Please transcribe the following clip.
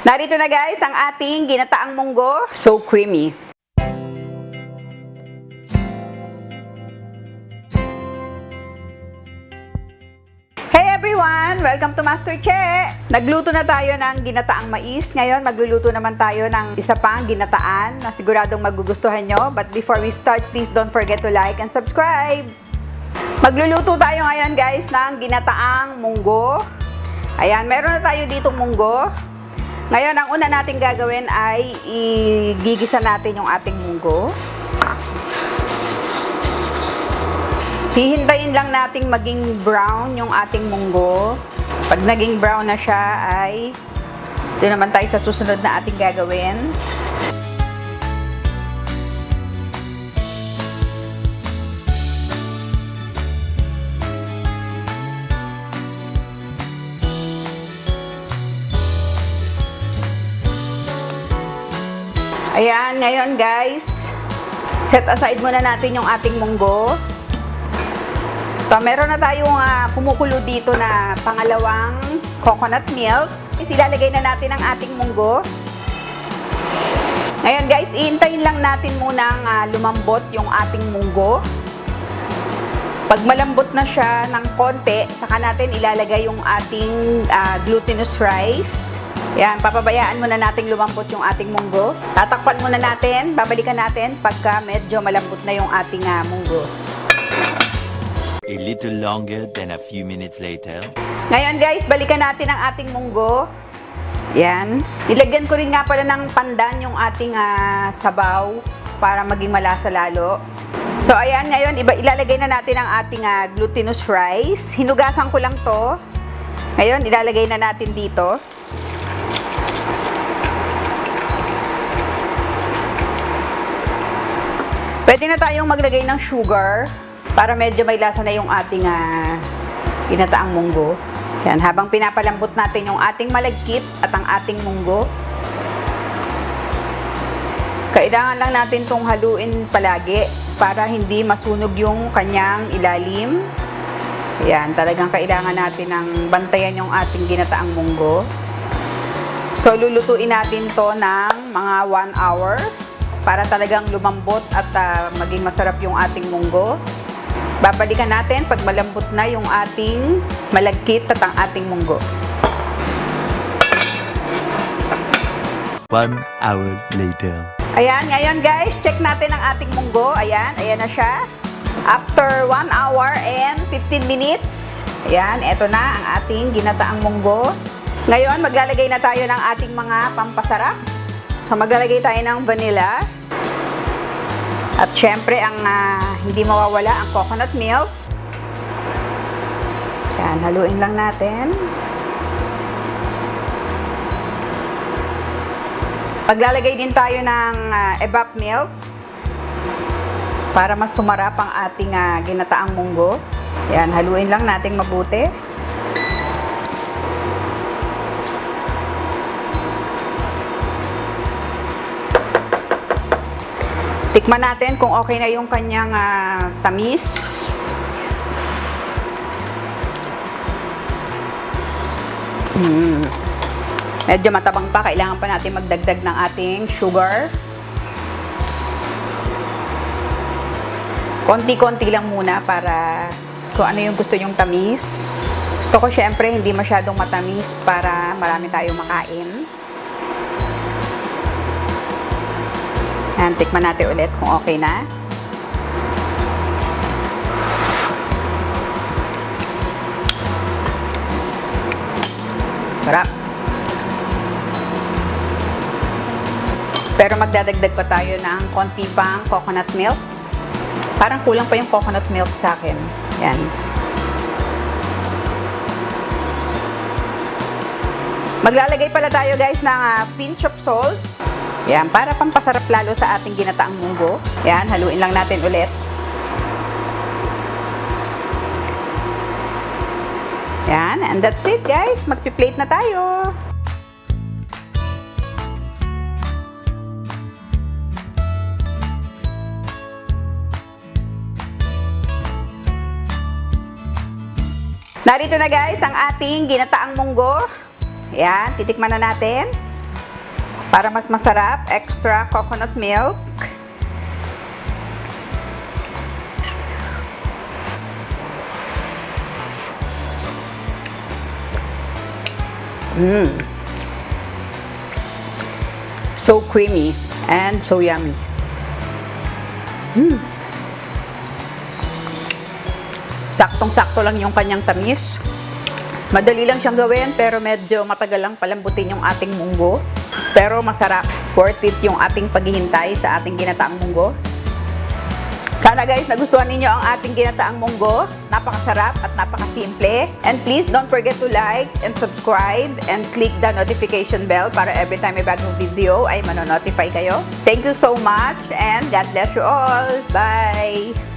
Narito na guys ang ating ginataang munggo. So creamy. Hey everyone! Welcome to Master Che! Nagluto na tayo ng ginataang mais. Ngayon, magluluto naman tayo ng isa pang ginataan na siguradong magugustuhan nyo. But before we start, please don't forget to like and subscribe. Magluluto tayo ngayon guys ng ginataang munggo. Ayan, meron na tayo ditong munggo. Ngayon, ang una natin gagawin ay igigisa natin yung ating munggo. Hihintayin lang nating maging brown yung ating munggo. Pag naging brown na siya ay ito naman tayo sa susunod na ating gagawin. Ayan, ngayon guys, set aside muna natin yung ating munggo. So, meron na tayong kumukulo dito na pangalawang coconut milk. Ilalagay na natin ang ating munggo. Ngayon guys, iintayin lang natin munang lumambot yung ating munggo. Pag malambot na siya ng konti, saka natin ilalagay yung ating glutinous rice. Yan, papabayaan muna natin lumambot yung ating munggo. Tatakpan muna natin, babalikan natin pagka medyo malambot na yung ating munggo. A little longer than a few minutes later. Ngayon guys, balikan natin ang ating munggo. Yan. Nilagyan ko rin nga pala ng pandan yung ating sabaw para maging malasa lalo. So ayan, ngayon ilalagay na natin ang ating glutinous rice. Hinugasan ko lang to. Ngayon, ilalagay na natin dito. Pwede na tayong maglagay ng sugar para medyo may lasa na yung ating ginataang munggo. Yan, habang pinapalambot natin yung ating malagkit at ang ating munggo. Kailangan lang natin itong haluin palagi para hindi masunog yung kanyang ilalim. Yan, talagang kailangan natin ng bantayan yung ating ginataang munggo. So, lulutuin natin to ng mga 1 hour. Para talagang lumambot at maging masarap yung ating munggo. Babalikan natin pag malambot na yung ating malagkit at ang ating munggo. 1 hour later. Ayan, ngayon guys, check natin ang ating munggo. Ayan, ayan na siya. After 1 hour and 15 minutes, ayan, eto na ang ating ginataang munggo. Ngayon, maglalagay na tayo ng ating mga pampasarap. So, maglalagay tayo ng vanilla. At syempre, ang hindi mawawala ang coconut milk. Yan, haluin lang natin. Maglalagay din tayo ng evap milk para mas sumarap ang ating ginataang munggo. Yan, haluin lang natin mabuti. Tikman natin kung okay na yung kanyang tamis. Medyo matabang pa. Kailangan pa natin magdagdag ng ating sugar. Konti-konti lang muna para kung ano yung gusto yung tamis. Gusto ko syempre hindi masyadong matamis para marami tayong makain. Yan, tikman natin ulit kung okay na. Sarap. Pero magdadagdag pa tayo ng konti pang coconut milk. Parang kulang pa yung coconut milk sa akin. Yan. Maglalagay pala tayo guys ng pinch of salt. Yan, para pampasarap lalo sa ating ginataang munggo. Yan, haluin lang natin ulit. Yan, and that's it guys. Magpi-plate na tayo. Narito na guys ang ating ginataang munggo. Yan, titikman na natin. Para mas masarap, extra coconut milk. So creamy and so yummy. Saktong-sakto lang yung kanyang tamis. Madali lang siyang gawin pero medyo matagal lang palambutin yung ating munggo. Pero masarap. Worth it yung ating paghihintay sa ating ginataang munggo. Sana guys, nagustuhan ninyo ang ating ginataang munggo. Napakasarap at napakasimple. And please don't forget to like and subscribe and click the notification bell para every time may bagong video ay manonotify kayo. Thank you so much and God bless you all. Bye!